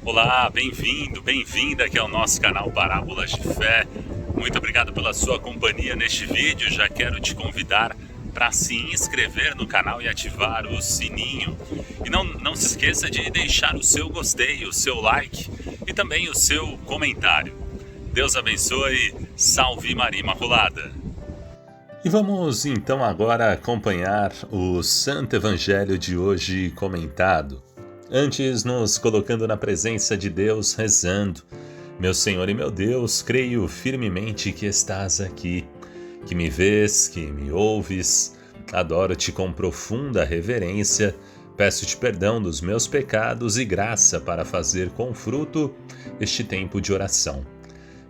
Olá, bem-vindo, bem-vinda aqui ao nosso canal Parábolas de Fé. Muito obrigado pela sua companhia neste vídeo. Já quero te convidar para se inscrever no canal e ativar o sininho. E não se esqueça de deixar o seu gostei, o seu like e também o seu comentário. Deus abençoe, salve Maria Imaculada. E vamos então agora acompanhar o Santo Evangelho de hoje comentado. Antes, nos colocando na presença de Deus, rezando: Meu Senhor e meu Deus, creio firmemente que estás aqui, que me vês, que me ouves. Adoro-te com profunda reverência, peço-te perdão dos meus pecados e graça para fazer com fruto este tempo de oração.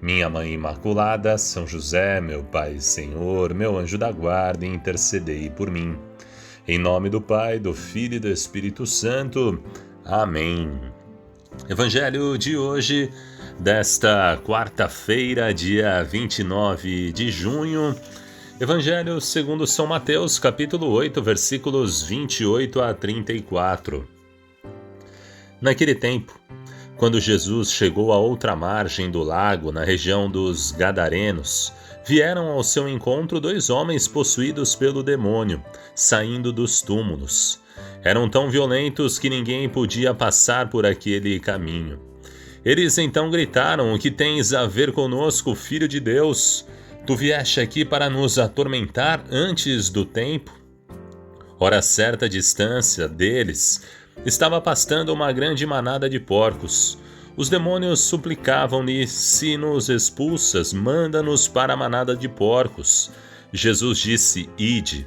Minha Mãe Imaculada, São José, meu Pai e Senhor, meu anjo da guarda, intercedei por mim. Em nome do Pai, do Filho e do Espírito Santo. Amém. Evangelho de hoje, desta quarta-feira, dia 29 de junho. Evangelho segundo São Mateus, capítulo 8, versículos 28 a 34. Naquele tempo, quando Jesus chegou à outra margem do lago, na região dos Gadarenos, vieram ao seu encontro dois homens possuídos pelo demônio, saindo dos túmulos. Eram tão violentos que ninguém podia passar por aquele caminho. Eles então gritaram: O que tens a ver conosco, Filho de Deus? Tu vieste aqui para nos atormentar antes do tempo? Ora, a certa distância deles estava pastando uma grande manada de porcos. Os demônios suplicavam-lhe: Se nos expulsas, manda-nos para a manada de porcos. Jesus disse: Ide.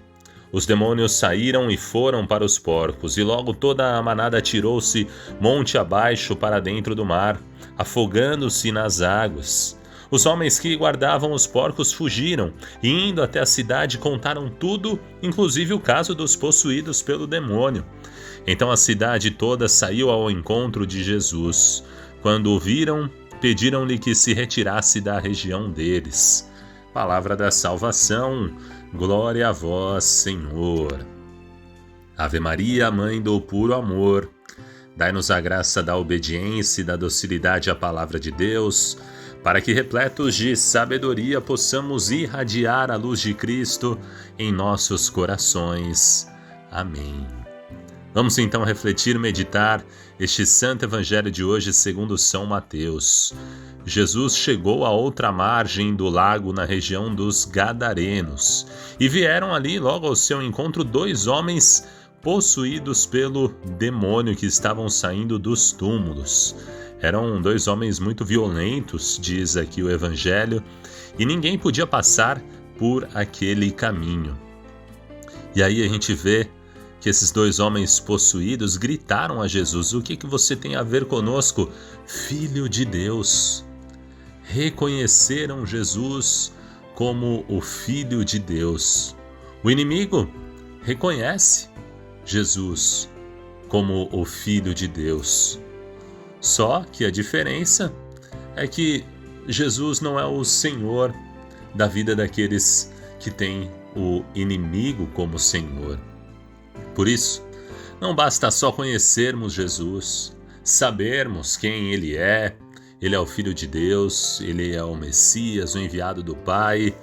Os demônios saíram e foram para os porcos, e logo toda a manada atirou-se monte abaixo para dentro do mar, afogando-se nas águas. Os homens que guardavam os porcos fugiram, e indo até a cidade contaram tudo, inclusive o caso dos possuídos pelo demônio. Então a cidade toda saiu ao encontro de Jesus. Quando o viram, pediram-lhe que se retirasse da região deles. Palavra da salvação, glória a vós, Senhor. Ave Maria, Mãe do puro amor, dai-nos a graça da obediência e da docilidade à palavra de Deus, para que, repletos de sabedoria, possamos irradiar a luz de Cristo em nossos corações. Amém. Vamos então refletir e meditar este Santo Evangelho de hoje segundo São Mateus. Jesus chegou à outra margem do lago na região dos Gadarenos, e vieram ali logo ao seu encontro dois homens possuídos pelo demônio que estavam saindo dos túmulos. Eram dois homens muito violentos, diz aqui o Evangelho, e ninguém podia passar por aquele caminho. E aí a gente vê que esses dois homens possuídos gritaram a Jesus: O que você tem a ver conosco, Filho de Deus? Reconheceram Jesus como o Filho de Deus. O inimigo reconhece Jesus como o Filho de Deus. Só que a diferença é que Jesus não é o Senhor da vida daqueles que têm o inimigo como Senhor. Por isso, não basta só conhecermos Jesus, sabermos quem Ele é o Filho de Deus, Ele é o Messias, o enviado do Pai.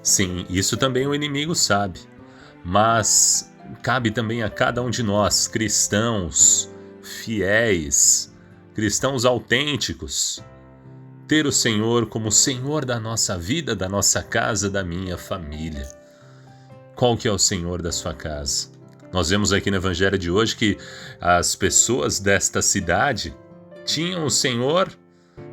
Sim, isso também o inimigo sabe, mas cabe também a cada um de nós, cristãos fiéis, cristãos autênticos, ter o Senhor como Senhor da nossa vida, da nossa casa, da minha família. Qual que é o Senhor da sua casa? Nós vemos aqui no Evangelho de hoje que as pessoas desta cidade tinham o Senhor,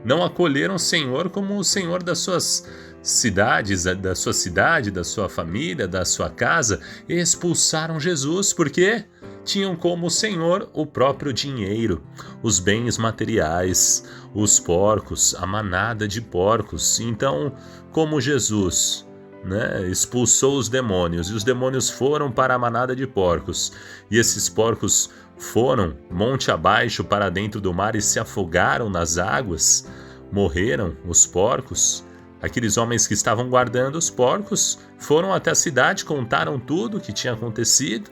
não acolheram o Senhor como o Senhor das suas cidades, da sua cidade, da sua família, da sua casa, e expulsaram Jesus porque tinham como Senhor o próprio dinheiro, os bens materiais, os porcos, a manada de porcos. Então, como Jesus expulsou os demônios, e os demônios foram para a manada de porcos, e esses porcos foram monte abaixo para dentro do mar e se afogaram nas águas, morreram os porcos. Aqueles homens que estavam guardando os porcos foram até a cidade, contaram tudo o que tinha acontecido,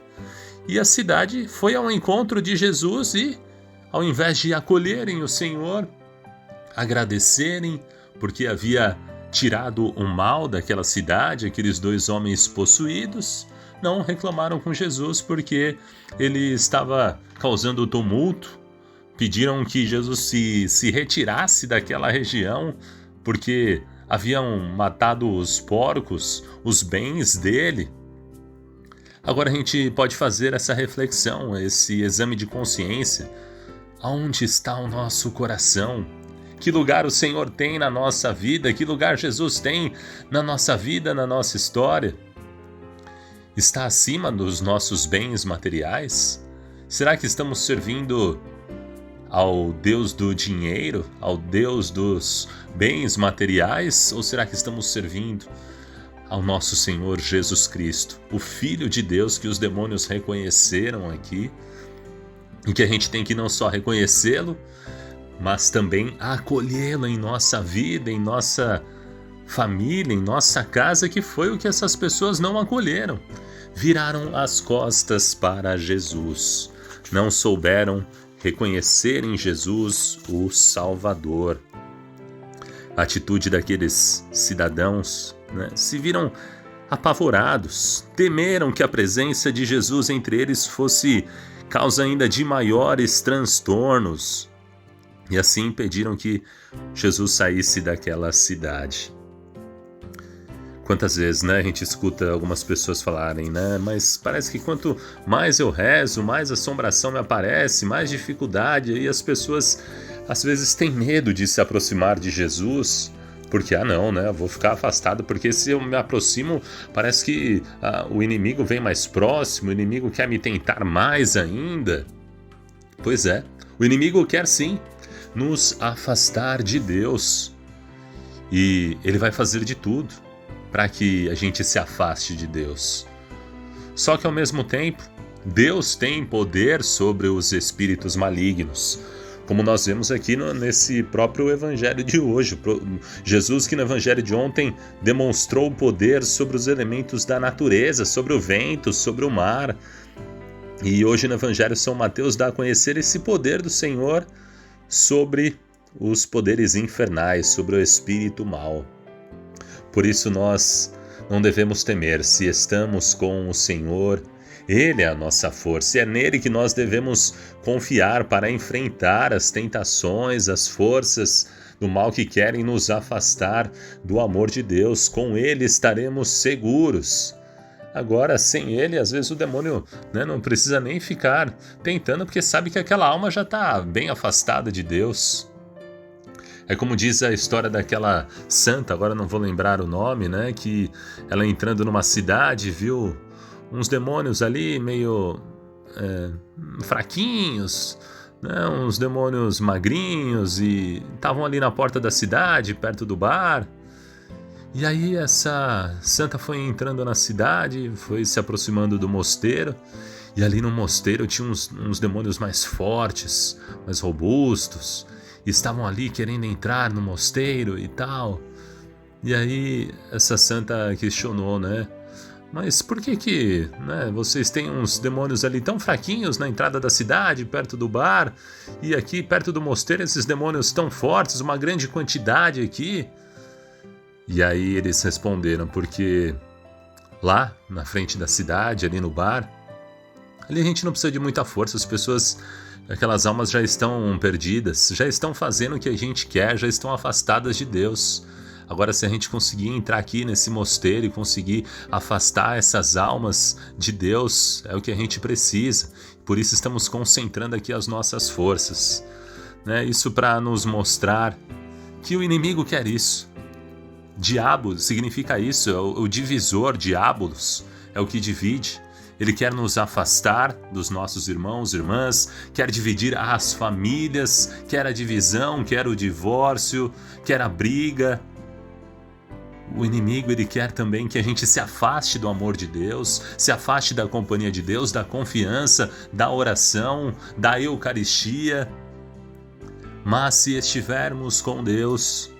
e a cidade foi ao encontro de Jesus e ao invés de acolherem o Senhor, agradecerem porque havia tirado o mal daquela cidade, aqueles 2 homens possuídos, não reclamaram com Jesus porque ele estava causando tumulto. Pediram que Jesus se retirasse daquela região porque haviam matado os porcos, os bens dele. Agora a gente pode fazer essa reflexão, esse exame de consciência. Aonde está o nosso coração? Que lugar o Senhor tem na nossa vida? Que lugar Jesus tem na nossa vida, na nossa história? Está acima dos nossos bens materiais? Será que estamos servindo ao Deus do dinheiro, ao Deus dos bens materiais? Ou será que estamos servindo ao nosso Senhor Jesus Cristo, o Filho de Deus que os demônios reconheceram aqui, e que a gente tem que não só reconhecê-lo, mas também acolhê-lo em nossa vida, em nossa família, em nossa casa, que foi o que essas pessoas não acolheram. Viraram as costas para Jesus, não souberam reconhecer em Jesus o Salvador. A atitude daqueles cidadãos, se viram apavorados, temeram que a presença de Jesus entre eles fosse causa ainda de maiores transtornos, e assim impediram que Jesus saísse daquela cidade. Quantas vezes, a gente escuta algumas pessoas falarem, mas parece que quanto mais eu rezo, mais assombração me aparece, mais dificuldade, e as pessoas às vezes têm medo de se aproximar de Jesus, porque, eu vou ficar afastado, porque se eu me aproximo, parece que o inimigo vem mais próximo, o inimigo quer me tentar mais ainda. Pois é, o inimigo quer sim nos afastar de Deus, e ele vai fazer de tudo para que a gente se afaste de Deus. Só que ao mesmo tempo, Deus tem poder sobre os espíritos malignos, como nós vemos aqui nesse próprio evangelho de hoje. Jesus, que no evangelho de ontem demonstrou o poder sobre os elementos da natureza, sobre o vento, sobre o mar. E hoje no evangelho São Mateus dá a conhecer esse poder do Senhor sobre os poderes infernais, sobre o espírito mal. Por isso nós não devemos temer. Se estamos com o Senhor, Ele é a nossa força, e é nele que nós devemos confiar para enfrentar as tentações, as forças do mal que querem nos afastar do amor de Deus. Com Ele estaremos seguros. Agora, sem Ele, às vezes o demônio não precisa nem ficar tentando, porque sabe que aquela alma já está bem afastada de Deus. É como diz a história daquela santa, agora não vou lembrar o nome, que ela entrando numa cidade viu uns demônios ali meio fraquinhos, uns demônios magrinhos, e estavam ali na porta da cidade, perto do bar. E aí essa santa foi entrando na cidade, foi se aproximando do mosteiro, e ali no mosteiro tinha uns demônios mais fortes, mais robustos, e estavam ali querendo entrar no mosteiro e tal. E aí essa santa questionou, mas por que vocês têm uns demônios ali tão fraquinhos na entrada da cidade, perto do bar, e aqui perto do mosteiro esses demônios tão fortes, uma grande quantidade aqui? E aí eles responderam, porque lá na frente da cidade, ali no bar, ali a gente não precisa de muita força, as pessoas, aquelas almas já estão perdidas, já estão fazendo o que a gente quer, já estão afastadas de Deus. Agora, se a gente conseguir entrar aqui nesse mosteiro e conseguir afastar essas almas de Deus, é o que a gente precisa. Por isso estamos concentrando aqui as nossas forças. Isso para nos mostrar que o inimigo quer isso. Diabo significa isso, é o divisor, diabolos, é o que divide. Ele quer nos afastar dos nossos irmãos e irmãs, quer dividir as famílias, quer a divisão, quer o divórcio, quer a briga. O inimigo, ele quer também que a gente se afaste do amor de Deus, se afaste da companhia de Deus, da confiança, da oração, da Eucaristia. Mas se estivermos com Deus,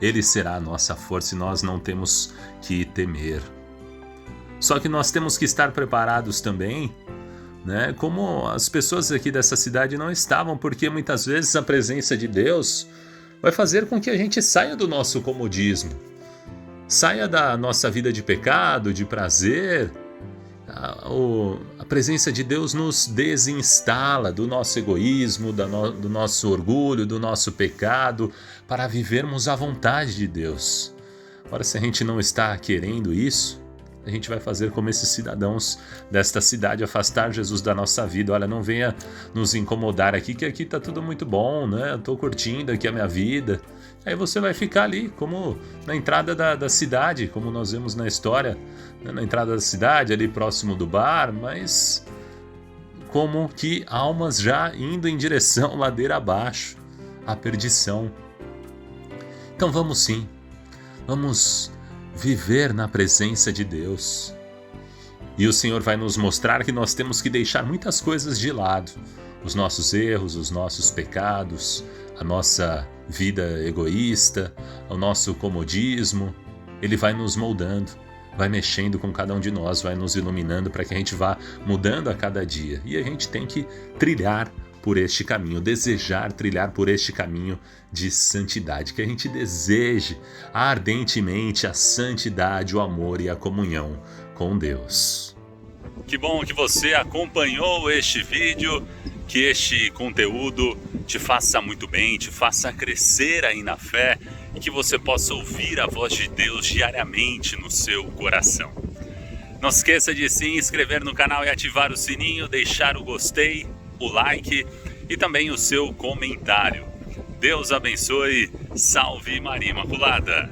Ele será a nossa força e nós não temos que temer. Só que nós temos que estar preparados também, né? Como as pessoas aqui dessa cidade não estavam, porque muitas vezes a presença de Deus vai fazer com que a gente saia do nosso comodismo, saia da nossa vida de pecado, de prazer. A presença de Deus nos desinstala do nosso egoísmo, do nosso orgulho, do nosso pecado, para vivermos a vontade de Deus. Ora, se a gente não está querendo isso, a gente vai fazer como esses cidadãos desta cidade, afastar Jesus da nossa vida. Olha, não venha nos incomodar aqui, que aqui tá tudo muito bom, né? Eu tô curtindo aqui a minha vida. Aí você vai ficar ali, como na entrada da cidade, como nós vemos na história, né? Na entrada da cidade, ali próximo do bar, mas como que almas já indo em direção ladeira abaixo, à perdição. Então vamos sim, vamos viver na presença de Deus. E o Senhor vai nos mostrar que nós temos que deixar muitas coisas de lado. Os nossos erros, os nossos pecados, a nossa vida egoísta, o nosso comodismo. Ele vai nos moldando, vai mexendo com cada um de nós, vai nos iluminando para que a gente vá mudando a cada dia. E a gente tem que trilhar por este caminho, desejar trilhar por este caminho de santidade, que a gente deseje ardentemente a santidade, o amor e a comunhão com Deus. Que bom que você acompanhou este vídeo, que este conteúdo te faça muito bem, te faça crescer aí na fé e que você possa ouvir a voz de Deus diariamente no seu coração. Não se esqueça de se inscrever no canal e ativar o sininho, deixar o gostei, o like e também o seu comentário. Deus abençoe. Salve Maria Imaculada!